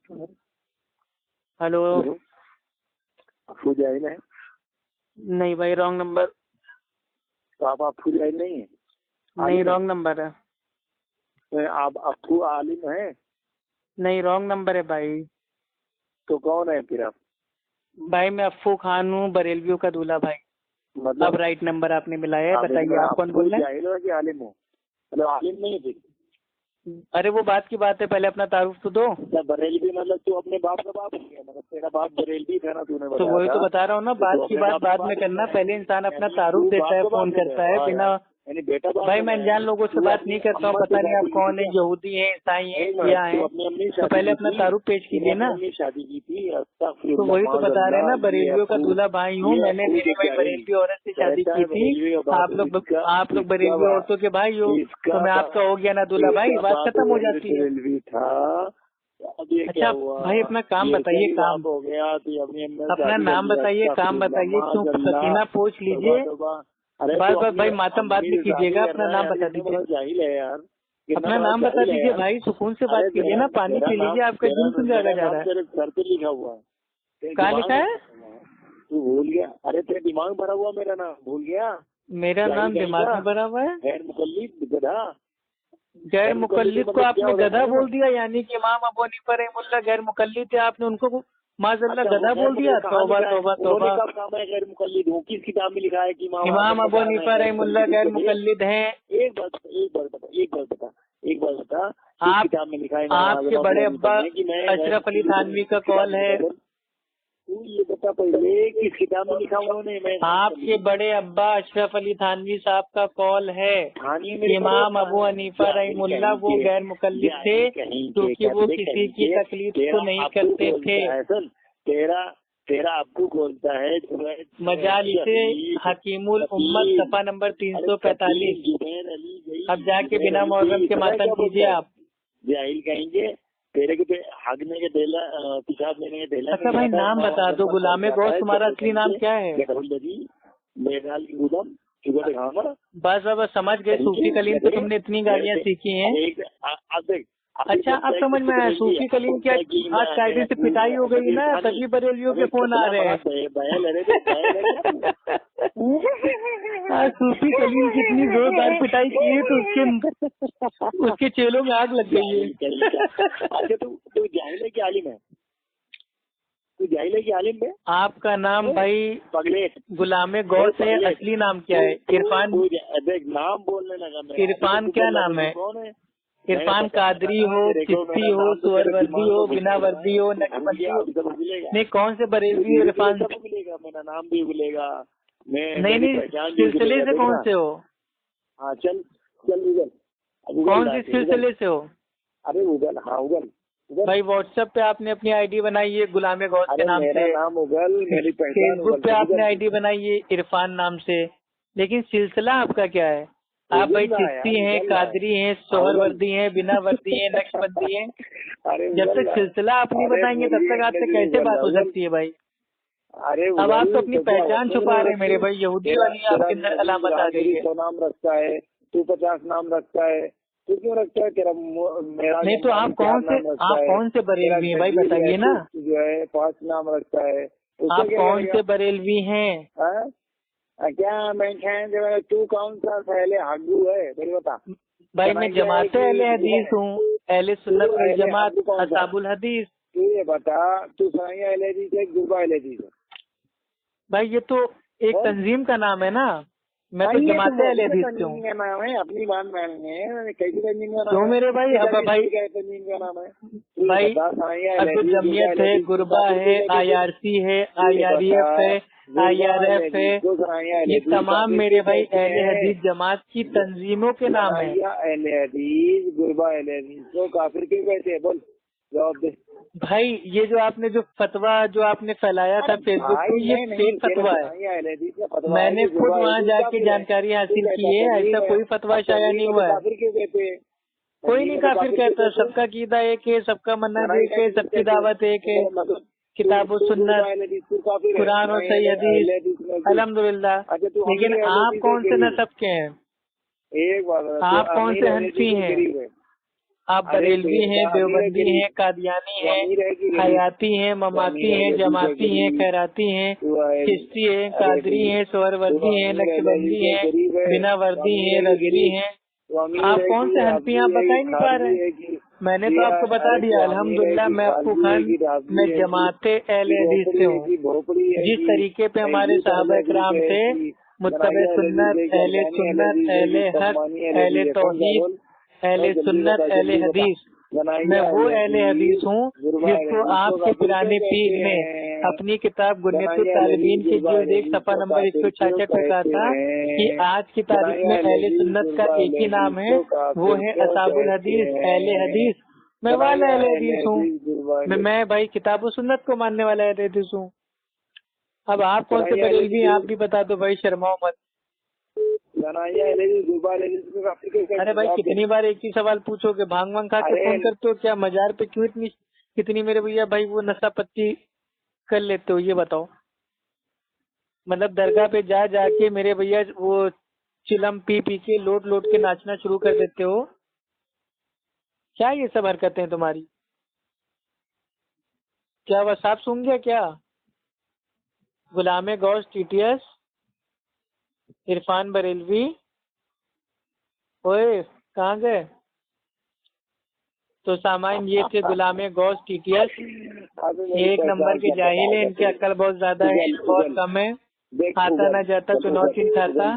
Hello. अफू जाहिल है? नहीं भाई, रॉन्ग नंबर। तो आप अफू जाहिल नहीं है? नहीं, रॉन्ग नंबर है। तो आप अफू आलिम है? नहीं, रॉन्ग नंबर है भाई। तो कौन है फिर आप? भाई मैं अफ्फू खान हूँ, बरेलवियों का दूल्हा भाई। मतलब अब राइट नंबर आपने मिलाया है। आप बताइए, आप कौन अफू बोल रहे हैं? जाहिल हो कि आलिम हो? मतलब आलिम नहीं है फिर? अरे वो बात की बात है, पहले अपना तारुफ तो दो। मतलब बरेलवी, मतलब तू अपने बाप का बाप हो गया? मतलब तेरा बाप बरेलवी था ना, तूने तो बताया वही तो था। बता रहा हूँ ना, तो बात तू की अपने बात बाप का बाद में बाप हो करना। गया। पहले इंसान अपना यानी तारुफ तू देता बाप है, का फोन बाप हो गया। करता है वाह बिना। यार, यानी बेटा बाप भाई हो मैं गया अनजान है। लोगों से तू बात अपनी नहीं करता हूँ, अम्मा से पता नहीं आप शादी की थी कौन है, क्या? यहूदी हैं, ईसाई हैं, एक क्या मिनट, तू हैं। अपनी अम्मी से तो शादी पहले की अपना थी? तारुफ पेश तूने कीजिए अपनी ना। अम्मी से शादी की थी? तो अस्तगफिरुल्लाह, वही तो बता रहे हैं ना, माज़अल्लाह। बरेलवियों का दूल्हा भाई हूँ। ये मैंने अफू मेरी के भाई जाहिल बरेलवी औरत से शादी कहता की है थी। बरेलवी का बाप। आप लोग इसका बरेलवी औरतों के भाई हो। इसका तो मैं आपका हो गया ना दूल्हा भाई, इसका बात बाप खत्म हो जाती है। बरेलवी था। अब ये क्या अच्छा हुआ? भाई, अपना काम ये बताइए। सही काम, बाप हो गया तो ये अपनी अम्मी से अपना शादी कर नाम लिया? बताइए, काम अस्तगफिरुल्लाह, बताइए, क्यों माज़अल्लाह। सकीना पूछ तौबा लीजिए। तौबा। अरे बस तो बस अपनी भाई, मातम बात अम्मी भी से शादी कीजिएगा, कर अपना रहा है नाम यार, बता कितना दीजिए। बड़ा जाहिल है यार। कितना अपना बड़ा नाम बता जाहिल है दीजिए यार। भाई, सुकून से बात अरे कीजिए ना, पानी तेरा पी नाम लीजिए, आपका तेरा जीव सुन जाएगा तेरा जा नाम रहा है। तेरे सर पे लिखा हुआ है। तेरे कहाँ दिमाग लिखा में है? तू भूल गया? अरे तेरे दिमाग भरा हुआ, मेरा नाम भूल गया? मेरा जाहिल नाम कहीं दिमाग का? में भरा हुआ है। गैर मुकल्लिद गधा। गैर गैर मुकल्लिद मुकल्लिद को मतलब क्या आपने होता है, गधा मालूम है? बोल दिया, यानी कि इमाम अबू हनीफा रहमतुल्लाह गैर मुकल्लिद थे, आपने उनको माज़अल्लाह अच्छा, वो गधा गैर बोल दिया। मुकल्लिद कहाँ तौबा लिखा है? तौबा उन्होंने तौबा। कब कहा मैं गैर मुकल्लिद हूँ? किस किताब में लिखा है कि इमाम इमाम आजम ने अबू कहा मैं हनीफा गैर रहमतुल्लाह मुकल्लिद हूँ? गैर तो देख, मुकल्लिद हैं। एक बार बता, किस आप किताब में लिखा है इमाम आपके आजम अबू बड़े हनीफा अब्बा ने कि मैं गैर अशरफ अली मुकल्लिद हूँ? थानवी का किस किताब कॉल में लिखा है। है? तू ये बता पहले, किस किताब में लिखा उन्होंने मैं गैर मुकल्लिद आपके हूँ? बड़े अब्बा अशरफ अली थानवी साहब का कॉल है। कहानी मेरे बड़े इमाम अब्बा अबू हैं। हनीफा जाहिल रहीमुल्लाह कहीं वो के, गैर मुकल्लिद थे, जाहिल कहीं के, क्योंकि वो कहते किसी कहीं की के। तकलीफ तेरा को नहीं अब्बू करते थे। बोलता है, सुन, तेरा तेरा अब्बू बोलता है मजालिसे शहीद हकीमुल उम्मत कफील। सफा नंबर अरे कफील 345। जुबैर अली गई, अब जाके जुबैर बिना अली मुहर्रम गई, के पता है मातम क्या कीजिए बोलता है? आप। जाहिल कहेंगे। तेरे के हगने के देला, पेशाब लेने के देला में अच्छा गया भाई, था, नाम इमाम बता आजम दो, पर पड़ गुलामे जाता गौस है। तुम्हारा जाहिल असली नाम कहेंगे क्या है? गठबंधनी मेघाल की गुदम चुगत खामा। बस बस समझ गए, सूफी कलीम से तुमने इतनी गालियाँ सीखी हैं। देख, अभी अच्छा, अब बोलता है समझ किससे में आया, बरेलवी है? सूफी अब कलीम क्या बोलता है कि आज कायदे से पिटाई हो गई ना, तभी बरेलियों के अबे फोन आ कतला रहे बड़ा हैं। बैल है रे, बैल है आज सूफी कलीम की इतनी जोरदार पिटाई की है तो उसके चेलों में आग लग गई जाहिल कहीं का। है। अच्छा, तू जाहिल है कि आलिम है? तू जाहिल है कि आलिम है? आपका नाम भाई पगले गुलामे गौस है, पगले, असली नाम क्या है? इरफान। देख नाम बोलने लगा मैं। इरफान क्या नाम है? कौन है? इरफान कादरी हो, चिश्ती हो, सुअरवर्दी हो, बिना वर्दी हो, नक्शबंदी हो। नहीं, कौन से बरेलवी हो इरफान? सब भूलेगा, मेरा नाम भी भूलेगा, मैं नहीं मेरी नहीं, पहचान भी सिलसिले भूलेगा। से कौन से हो? हाँ चल चल उगल, अब उगल कौन रहा से है, उगल। सिलसिले से हो? अरे उगल, हाँ उगल उगल। भाई व्हाट्सएप पे आपने अपनी आईडी बनाई है गुलामे गौस के अरे नाम मेरा से। नाम उगल, मेरी पहचान फेसबुक उगल पे से, आपने उगल। आईडी बनाई है इरफान नाम से, लेकिन सिलसिला आपका क्या है? आप भाई उगल रहा है यार, चिश्ती हैं, उगल रहा है। कादरी हैं, हाँ, उगल। सोहरवर्दी हैं, बिना वर्दी हैं, नक्शबंदी हैं। अरे जब उगल तक रहा है। सिलसिला आप नहीं अरे बताएंगे तब तक आपसे कैसे उगल बात रहा, हो उगल। सकती है भाई? अरे अब आप तो उगल अपनी तो क्या पहचान रखते छुपा रहे हैं रखती मेरे है? भाई, यहूदी तेरा वाली तेरा आपके अंदर नजीब अलामत आ गई राजौरी है। 100 नाम रखता है, तू 50 नाम रखता है, तू क्यों रखता है? तेरा मेरा नहीं तो आप 4 कौन नाम से रखता है। तेरा बरेलवी हैं भाई, शकील बताइए ना। जो है 5 नाम रखता है, उससे आप क्या कौन करेगा? से बरेलवी हैं? हाँ? क्या मैं कहें जो है, तू कौन सा पहले हागू है मेरे बता? भाई मैं बनाइए है जमात कि अहले हदीस हूँ, अहले सुन्नत वल अहले जमात, हागू कौन सा? असाबुल हदीस। तू ये बता, तू सनाइया एलएडी से गुरबा एलएडी से? भाई ये तो एक बोल। तंजीम का नाम है ना, मैं तो नहीं, ये तो जमात अहले हदीस से तंजीम हूँ। का नाम है, अपनी बात मानेंगे। कैसी तंजीम का नाम क्यों है? मेरे भाई? अब भाई तंजीम का नाम है? तू भाई बता, सनाइया अब तो एलएडी, गुरबा जमीयत है, एलएडी, गुरबा है, IRC है, IREF है, IRF है, तो सनाइया ये एलएडी तमाम मेरे भाई अहले हदीस जमात की तंजीमों के नाम है। सनाइया एलएडी, गुरबा एलएडी तो काफिर क्यों कहते हैं? बोल, जवाब दे भाई ये जो आपने जो फतवा जो आपने फैलाया था फेसबुक पे, ये फेक फतवा है। मैंने खुद वहाँ जाके जानकारी हासिल की है, ऐसा कोई फतवा शाया नहीं हुआ है। काफिर क्यों कहते हैं? कोई नहीं काफिर कहता, सबका कीदा एक है, सबका मन्नत एक है, सबकी दावत एक है। किताब और सुन्नत, कुरान और सही हदीस, अल्हम्दुलिल्लाह। लेकिन आप कौन से नस्ब के हैं? एक बात, आप कौन से हनफी हैं? आप बरेलवी हैं, देवबंदी हैं, कादियानी हैं, हयाती हैं, ममाती हैं, जमाती हैं, खैराती हैं, चिश्ती हैं, कादरी हैं, स्वरवर्दी हैं, नक्शबंदी हैं, बिनावर्दी हैं, रजवी हैं। आप कौन से हनफी आप बता ही नहीं पा रहे हैं। मैंने तो आपको बता दिया अल्हम्दुलिल्लाह मैं अप्पू खान मैं जमाते अहले हदीस से हूँ। जिस तरीके पे हमारे साहबा इकराम थे मुत्तबे सुन्नत, अहले सुन्नत, अहले हक, अहले तौहीद, अहले सुन्नत, अहले हदीस, मैं वो अहले हदीस हूँ जिसको आपके पुराने पीर ने अपनी किताब गुन्नतुत तालिबीन की जिल्द 1 सफ़ा नंबर 166 में कहा था कि आज की तारीख में अहले सुन्नत का एक ही नाम है, वो है असाबुल हदीस, अहले हदीस। मैं वाला अहले हदीस हूँ, मैं भाई किताब सुन्नत को मानने वाला अहले हदीस हूँ। अब आप कौन से बरेलवी आप भी बता दो भाई, शर्माओ मत। अरे भाई कितनी बार एक ही सवाल पूछोगे, भांग वांग खा के फोन करते हो क्या? मजार पे क्यों इतनी कितनी मेरे भैया भाई वो नशा पत्ती कर लेते हो, ये बताओ। मतलब दरगाह पे जा जाके मेरे भैया वो चिलम पी पी के लोट लोट के नाचना शुरू कर देते हो, क्या ये सब हरकतें तुम्हारी? क्या वह साफ सूंघ गया क्या? गुलामे गौस टीटीएस, इरफान बरेलवी, ओए कहाँ गए? तो सामाइन ये थे गुलामे गौस टीटीएस, एक नंबर के जाहिल है, इनकी अक्ल बहुत ज्यादा है, बहुत कम है, आता ना जाता चुनौती खाता।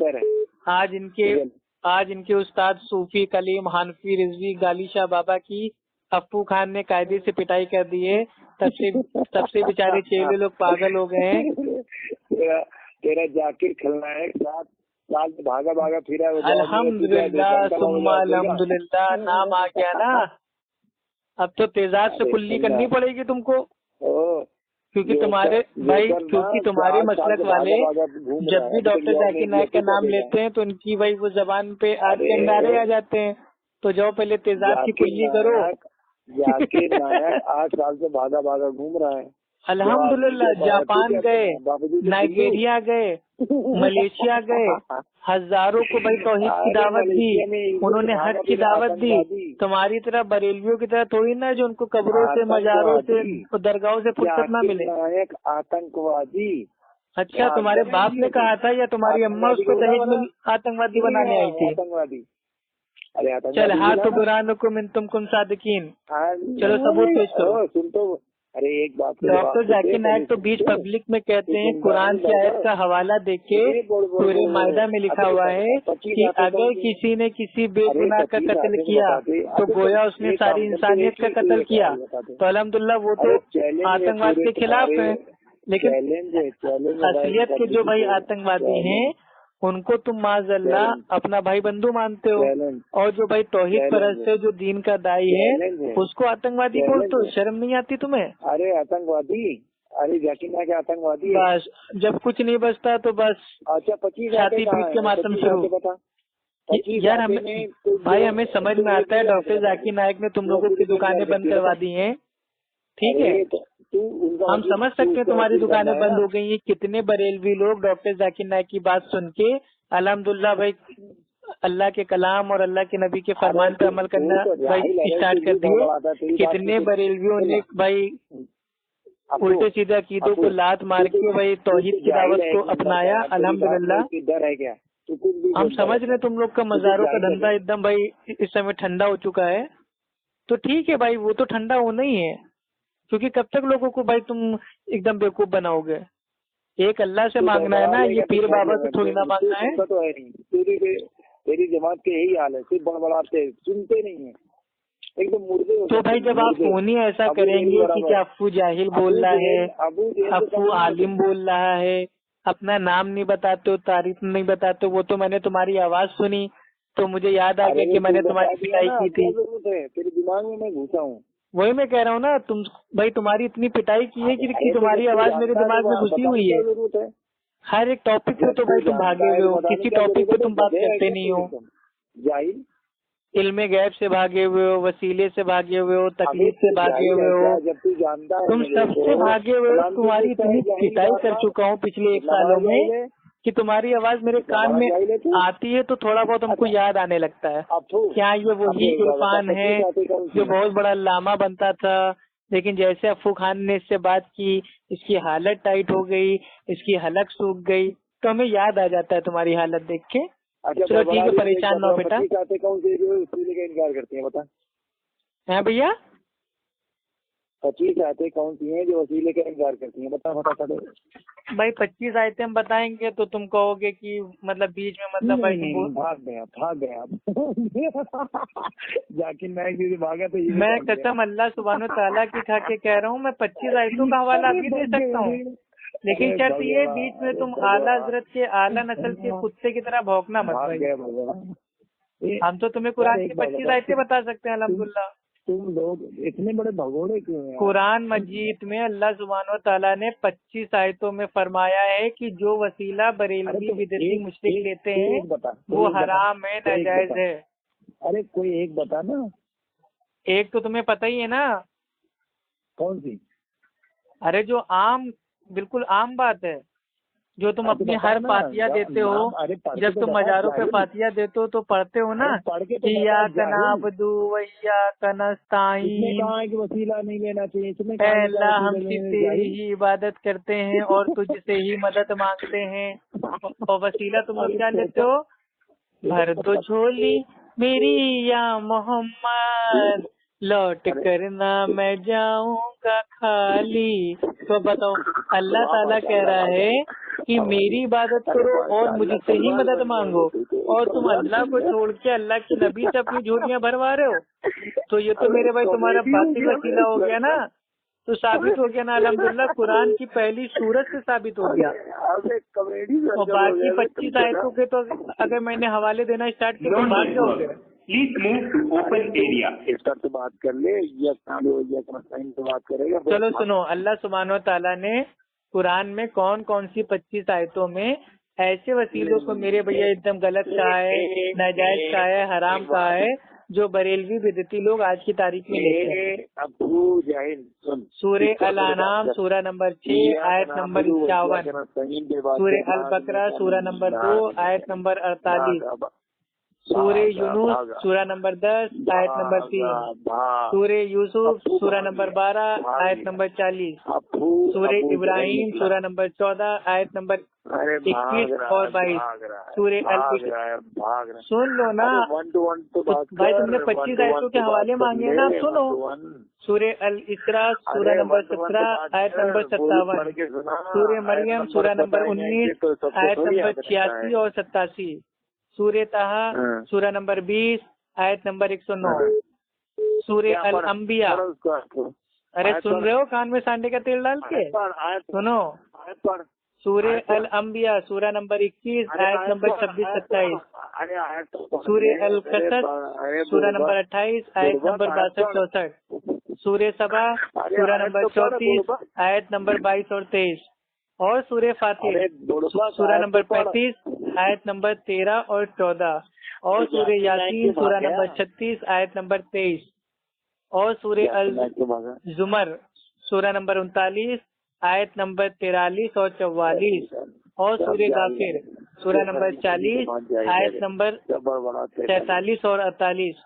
आज इनके उस्ताद सूफी कलीम हानफी रिजवी गाली शाह बाबा की अप्पू खान ने कायदे से पिटाई कर दी है, तब से बेचारे चेले लोग पागल हो गए हैं। तेरा जाकिर खलनायक साल से भागा भागा फिरा। अल्हम्दुलिल्लाह सुम्मा अल्हम्दुलिल्लाह, नाम आ गया ना। अब तो तेजाब से कुल्ली करनी पड़ेगी तुमको, क्योंकि तुम्हारे मसलक वाले जब भी डॉक्टर जाकिर नायक का नाम लेते हैं तो उनकी भाई वो जबान पे आग के अंगारे आ जाते हैं। तो जाओ पहले तेजाब की कुल्ली करो। जाकिर नायक 8 साल से भागा भागा घूम रहा है। अल्हम्दुलिल्लाह, जापान गए, नाइजीरिया गए, मलेशिया गए, हजारों को भाई तौहीद की दावत दी, उन्होंने हक की दावत दी। तुम्हारी तरह बरेलवियों की तरह थोड़ी ना जो उनको कब्रों से, मजारों से, दरगाहों से फुर्सत ना मिले। आतंकवादी। अच्छा, तुम्हारे बाप ने कहा था या तुम्हारी अम्मा उसको दहेज में आतंकवादी बनाने आई थी? आतंकवादी। चल हाथ बुरान को मिन तुम सादिकीन, चलो सबूत पेश करो। सुन तो, अरे एक बात, डॉक्टर जाकिर नायक तो बीच पब्लिक में कहते हैं कुरान की आयत का हवाला देके सूरे मायदा में लिखा हुआ है कि अगर किसी ने किसी बेगुनाह का कत्ल किया तो गोया उसने सारी इंसानियत का कत्ल किया। तो अल्हम्दुलिल्लाह वो तो आतंकवाद के खिलाफ है, लेकिन असलियत के जो भाई आतंकवादी हैं उनको तुम माज़अल्लाह अपना भाई बंधु मानते हो, और जो भाई तौहीद परस्त है, जो दीन का दाई है, उसको आतंकवादी बोलते हो। शर्म नहीं आती तुम्हें? अरे आतंकवादी, अरे जाकिर नायक आतंकवादी। बस जब कुछ नहीं बचता तो बस अच्छा 25 छाती पीट के मातम शुरू। यार हमें समझ में आता है डॉक्टर जाकिर नायक ने तुम लोगों की दुकानें बंद करवा दी हैं, ठीक है, हम समझ सकते हैं तुम्हारी दुकानें बंद हो गई हैं। कितने बरेलवी लोग डॉक्टर जाकिर नायक की बात सुन के अल्हम्दुलिल्लाह भाई अल्लाह के कलाम और अल्लाह के नबी के फरमान पे अमल करना भाई स्टार्ट कर दिए। कितने बरेलवियों ने भाई उल्टे सीधे अकीदों को लात मार के भाई तौहीद की दावत को अपनाया। अल्हम्दुलिल्लाह हम समझ रहे तुम लोग का मज़ारों का धंधा एकदम भाई इस समय ठंडा हो चुका है। तो ठीक है भाई, वो तो ठंडा होना ही है, क्योंकि कब तक लोगों को भाई तुम एकदम बेवकूफ बनाओगे। एक अल्लाह से मांगना है ना, ये पीर बाबा से थोड़ी ना मांगना है। तो है नहीं, तेरी जमात के यही हाल है, सिर्फ बड़बड़ाते सुनते नहीं है, एकदम मुर्दे। तो भाई जब आप फोन ही ऐसा करेंगे कि क्या अप्पू जाहिल बोल रहा है, अप्पू आलिम बोल रहा है, अपना नाम नहीं बताते हो, तारीफ नहीं बताते हो, वो तो मैंने तुम्हारी आवाज सुनी तो मुझे याद आ गया कि मैंने तुम्हारी पिटाई की थी। तेरे दिमाग में मैं घुसा हूँ, वही मैं कह रहा हूँ ना, तुम भाई तुम्हारी इतनी पिटाई की है कि तुम्हारी आवाज मेरे दिमाग में घुसी हुई है। हर एक टॉपिक पे तो भाई तुम भागे हुए हो, किसी टॉपिक पे तुम बात करते नहीं हो। जाहिल, इल्मे गैब से भागे हुए हो, वसीले से भागे हुए हो, तकलीफ से भागे हुए हो, जब तू जानता है तुम सबसे भागे हुए हो। तुम्हारी इतनी पिटाई कर चुका हूँ पिछले 1 सालों में कि तुम्हारी आवाज मेरे कान में आती है तो थोड़ा बहुत हमको याद आने लगता है। क्या ये वही इरफान है जो बहुत बड़ा लामा बनता था, लेकिन जैसे अफू खान ने इससे बात की, इसकी हालत टाइट हो गई, इसकी हलक सूख गई, तो हमें याद आ जाता है तुम्हारी हालत देख के। चलो ठीक है, परेशान ना हो बेटा। कौन से जो वसीले का इनकार करती हैं बता? है भैया 25 आयतें कौन सी हैं जो वसीले का इनकार करती हैं? बता बता बता। भाई 25 आयतें हम बताएंगे तो तुम कहोगे कि मतलब बीच में मतलब भाग गया जाकिर नाइक जी भागा तो मैं कसम अल्लाह सुब्हानो तआला की खा के कह रहा हूँ, मैं 25 आयतों का हवाला भी दे सकता हूँ, लेकिन शर्त ये बीच में तुम आला हजरत के आला नस्ल के कुत्ते की तरह भौंकना मत भाई। हम तो तुम्हें कुरान की 25 आयतें बता सकते हैं अल्हम्दुलिल्लाह। तुम लोग इतने बड़े भगोड़े क्यों हैं? कुरान मजीद में अल्लाह सुब्हानो तआला ने 25 आयतों में फरमाया है कि जो वसीला बरेलवी विदेशी मुशरिक लेते हैं वो हराम है, नाजायज है। अरे कोई एक बता ना। एक तो तुम्हें पता ही है ना। कौन सी? अरे जो आम, बिल्कुल आम बात है, जो तुम अपनी हर फातिया देते हो, जब तुम मजारों पे फातिया देते हो तो पढ़ते हो ना कि या कनाबदू वैया कनस्ताईन, वसीला नहीं लेना चाहिए, अल्लाह हम तेरी ही इबादत करते हैं और तुझसे ही मदद मांगते हैं, और वसीला तुम लोग क्या लेते हो? भर दो झोली मेरी या मोहम्मद, लौट करना मैं जाऊंगा खाली। तो बताओ, अल्लाह ताला कह रहा है कि मेरी इबादत करो और मुझसे ही मदद मांगो, और तुम अल्लाह को छोड़ के अल्लाह की नबी से अपनी झोलियां भरवा रहे हो, तो ये तो मेरे भाई तुम्हारा बातिल वसीला हो गया ना। तो साबित हो गया ना अल्हम्दुलिल्लाह, कुरान की पहली सूरत से साबित हो गया। और बाकी 25 आयतों के तो अगर मैंने हवाले देना स्टार्ट किया तो भाग जाओगे। Please move to open area. इफ्तार से बात कर ले या से बात करेगा। चलो सुनो, अल्लाह सुब्हानो तआला ने कुरान में कौन कौन सी 25 आयतों में ऐसे वसीलों को मेरे भैया एकदम गलत कहा है, नाजायज कहा है, हराम कहा है, जो बरेलवी बिदती लोग आज की तारीख में लेते हैं। सूरे अल अनाम सूरा नंबर 6 आयत नंबर 51, सूरे अल बकरा सूरा नंबर 2 आयत नंबर 48, सूरे यूनुस सूरा नंबर 10 आयत नंबर 3, सूरे यूसुफ सूरा नंबर 12 आयत नंबर 40, सूरे इब्राहिम सूरा नंबर 14 आयत नंबर 21 और 22, सूरे अल सुन लो ना भाई, तुमने 25 आयतों के हवाले मांगे ना, सुनो। सूरे अल इसरा सूरा नंबर 17 आयत नंबर 57, सूरे मरियम सूरा नंबर 19 आयत नंबर 86 और 87, सूरे ताहा सूरा नंबर 20 आयत नंबर 109, सूरे अल अंबिया। अरे सुन रहे हो कान में सांडे का तेल डाल के? सुनो, सूरे अल अंबिया सूरा नंबर 21 आयत नंबर 26-27, सूरे अल कसस सूरा नंबर 28 आयत नंबर 62-64, सूरे सबा सूरा नंबर 34 आयत नंबर 22 और 23, और सूरे फातिर सूरा नंबर 35 आयत नंबर 13 और 14, और सूरे यासीन सूरा नंबर 36 आयत नंबर 23, और सूरे अल जुमर सूरा नंबर 39 आयत नंबर 43 और 44, और सूरे गाफिर सूरा नंबर 40 आयत नंबर 43 और 48,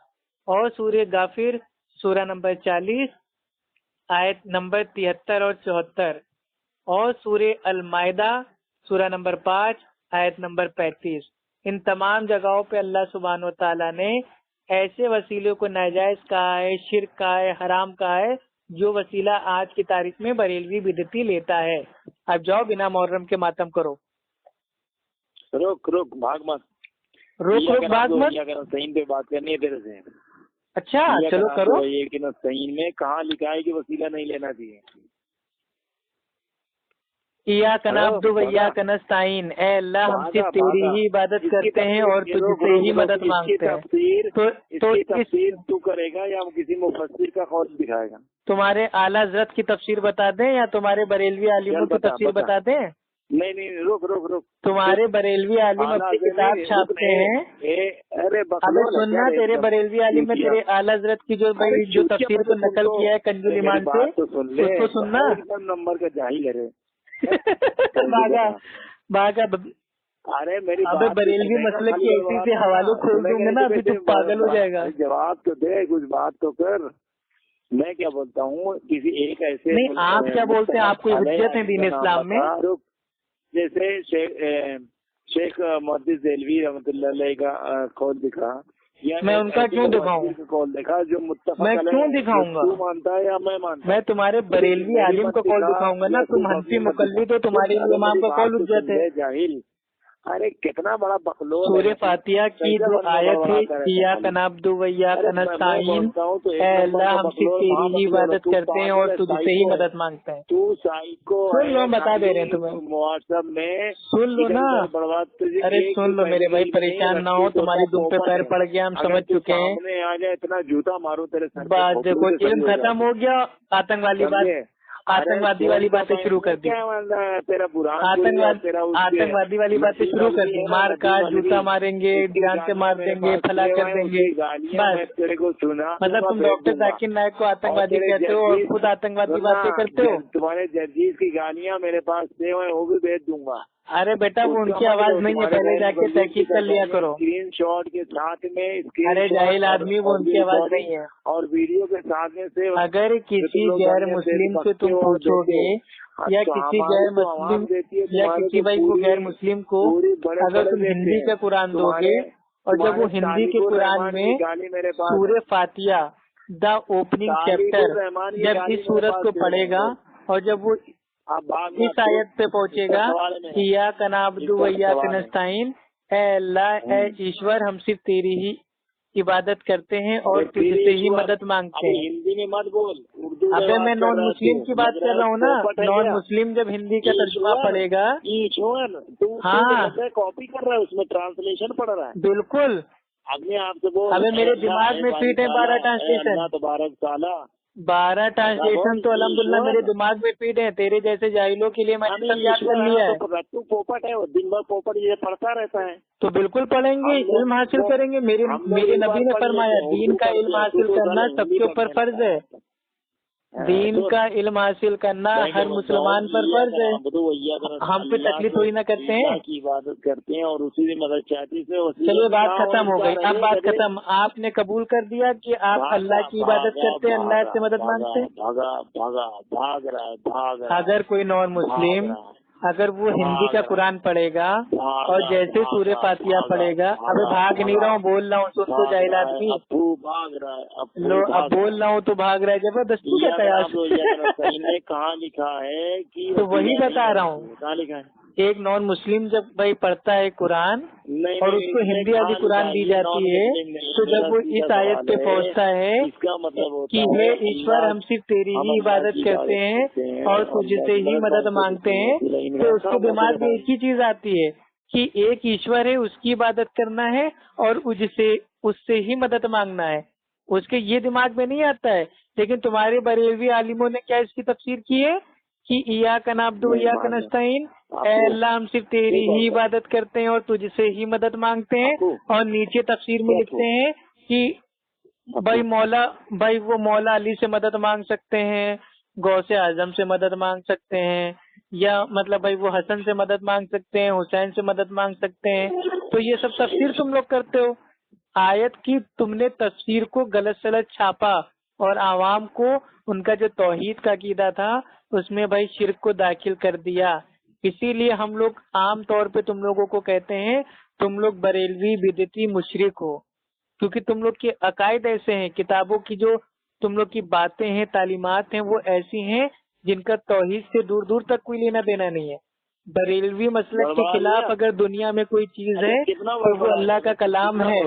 और सूरे गाफिर सूरा नंबर 40 आयत नंबर 73 और 74, और सूरे अल मायदा सूरा नंबर 5 आयत नंबर 35। इन तमाम जगहों पे अल्लाह सुब्हानो तआला ने ऐसे वसीलों को नाजायज कहा है, शिर्क कहा है, हराम कहा है, जो वसीला आज की तारीख में बरेलवी बिदती लेता है। अब जाओ बिना मुहर्रम के मातम करो। रुक भाग मत, रुक भाग मत। सहीन पे बात करनी है तेरे से। अच्छा चलो करो। तो ये कि सहीन में कहाँ लिखा है कि वसीला नहीं लेना चाहिए? इया कनाब्दु वैया कनस्ताइन, ए अल्लाह हम सिर्फ तेरी ही इबादत करते हैं और तुझसे ही मदद मांगते हैं। तो इस तू करेगा या किसी मुफस्सिर का कौल दिखाएगा? तुम्हारे आला हज़रत की तफसीर बता दें या तुम्हारे बरेलवी आलिमों की तफसीर बता दें? नहीं रुक। तुम्हारे बरेलवी आलिम अपनी किताब छापते हैं। अबे सुनना, तेरे बरेलवी आलिम में तेरे आला हज़रत की जो तफसीर को नकल किया है कंजुल ईमान से, उसको सुनना। नंबर का जाहिल है। भागा अरे मेरी अबे बरेलवी मसले की ऐसी से हवाले खोल दूंगा ना, अभी तो पागल हो जाएगा। जवाब तो दे, कुछ बात तो कर। मैं क्या बोलता हूँ, किसी एक ऐसे नहीं, आप क्या बोलते हैं, आपको हुज्जत है दीन इस्लाम में? जैसे शेख मोहद्दिस देहलवी रहमतुल्लाह अलैह का कौल दिखा, या मैं उनका क्यों दिखाऊं? कौल देखा जो मुत्तफ़क़ मैं अलैह क्यों दिखाऊंगा? तू मानता है या मैं मानता? मैं तुम्हारे बरेलवी आलिम का कौल दिखाऊंगा ना, तुम हनफी मुकल्लिद हो, तुम्हारे लिए इमाम का कौल हुज्जत है। जाहिल, अरे कितना बड़ा बकलोल। सूरह फातिहा की जो आयत है, इय्याका नअब्दु व इय्याका नस्तईन, ऐ अल्लाह हम सिर्फ तेरी ही इबादत करते हैं और तुझसे ही मदद मांगते हैं। तू साइको सुन लो, बता दे रहे हैं तुम्हें, व्हाट्सएप में सुन लो ना। अरे सुन लो मेरे भाई, परेशान ना हो, तुम्हारी दुम पे पैर पड़ गया, हम समझ चुके हैं। आ जाए इतना जूता मारूं तेरे सर। बात देखो, इल्म खत्म हो गया, आतंकवादी वाली बातें शुरू कर दी। तेरा बुरा आतंकवादी वाली बातें शुरू कर दी, मार काट, जूता मारेंगे, जान से मार देंगे, फला कर देंगे। बस तेरे को सुना, मतलब तुम डॉक्टर जाकिर नायक को आतंकवादी कहते हो और खुद आतंकवादी बातें करते हो। तुम्हारे जर्जीज की गालियाँ मेरे पास से वो भी भेज दूंगा। अरे बेटा, वो उनकी आवाज नहीं है, पहले जाके तहकीक कर लिया करो। स्क्रीनशॉट के साथ में अरे जाहिल आदमी, वो उनकी आवाज नहीं है। और वीडियो के साथ में से अगर किसी गैर मुस्लिम से तुम पूछोगे या किसी गैर मुस्लिम या किसी भाई को गैर मुस्लिम को, अगर तुम हिंदी का कुरान दोगे और जब वो हिंदी के कुरान में सूरह फातिहा द ओपनिंग चैप्टर जब इस सूरत को पढ़ेगा और जब वो इस आयत पे पहुँचेगा, इय्याका नअब्दु व इय्याका नस्तईन, ऐ अल्लाह, ऐ ईश्वर, हम सिर्फ तेरी ही इबादत करते हैं और तुझसे ही मदद मांगते हैं। हिंदी में मत बोल, उर्दू। अबे मैं नॉन मुस्लिम की बात कर रहा हूँ ना, नॉन मुस्लिम जब हिंदी का तर्जुमा पढ़ेगा। हाँ, कॉपी कर रहा है, उसमें ट्रांसलेशन पढ़ रहा है। बिल्कुल, अपने आप से बोल। अबे मेरे दिमाग में फिट है 12 ट्रांसलेशन। 12 ट्रांसलेशन तो अल्हम्दुलिल्लाह मेरे दिमाग में फीड है। तेरे जैसे जाहिलों के लिए मैंने सब याद कर लिया है। तू पोपट है, दिन भर पोपट ये पढ़ता रहता है। तो बिल्कुल पढ़ेंगे, इल्म हासिल करेंगे। मेरे नबी ने फरमाया, दीन का इल्म हासिल करना सबके ऊपर फर्ज है। दीन का इल्म हासिल करना हर मुसलमान पर फर्ज है। हम पे तकलीफ थोड़ी ना करते हैं, की इबादत करते हैं और उसी की मदद चाहती से। चलिए बात खत्म हो गई, अब बात खत्म। आपने कबूल कर दिया कि आप अल्लाह की इबादत करते हैं, अल्लाह से मदद मांगते हैं। भाग रहा है। अगर कोई नॉन मुस्लिम, अगर वो हिंदी का कुरान पढ़ेगा और जैसे सूरह फातिहा पढ़ेगा, अबे भाग नहीं रहा हूँ, बोल रहा हूँ, सुन तो जाहिल आदमी। भाग रहा है। लो, अब बोल रहा हूँ तो भाग रहा है, जबरदस्ती का कयास। कहाँ लिखा है कि? तो वही बता रहा हूँ, कहाँ लिखा है? एक नॉन मुस्लिम जब भाई पढ़ता है कुरान और उसको हिंदी आदि कुरान दी जाती है, तो जब वो इस आयत पे पहुँचता है कि हे ईश्वर, हम सिर्फ तेरी ही इबादत करते हैं और तुझसे ही मदद मांगते हैं, तो उसके दिमाग में एक ही चीज आती है कि एक ईश्वर है, उसकी इबादत करना है और उससे ही मदद मांगना है। उसके ये दिमाग में नहीं आता है। लेकिन तुम्हारे बरेलवी आलिमों ने क्या इसकी तफसीर की है कि इय्याका नअब्दु व इय्याका नस्तईन, ऐ अल्लाह, हम सिर्फ तेरी ही इबादत करते हैं और तुझसे ही मदद मांगते हैं। और नीचे तफसीर में लिखते हैं कि भाई वो मौला अली से मदद मांग सकते हैं, गौसे आजम से मदद मांग सकते हैं, या मतलब भाई वो हसन से मदद मांग सकते हैं, हुसैन से मदद मांग सकते हैं। तो ये सब तफसीर तुम लोग करते हो। आयत की तुमने तफसीर को गलत सलत छापा और आवाम को उनका जो तौहीद का अकीदा था उसमें भाई शिर्क को दाखिल कर दिया। इसीलिए हम लोग आम तौर पे तुम लोगों को कहते हैं तुम लोग बरेलवी बिदती मुशरिक हो, क्योंकि तुम लोग के अकायद ऐसे हैं, किताबों की जो तुम लोग की बातें हैं, तालीमात हैं, वो ऐसी हैं जिनका तौहीद से दूर दूर तक कोई लेना देना नहीं है। बरेलवी मसलक के खिलाफ अगर दुनिया में कोई चीज है तो वो अल्लाह का कलाम है।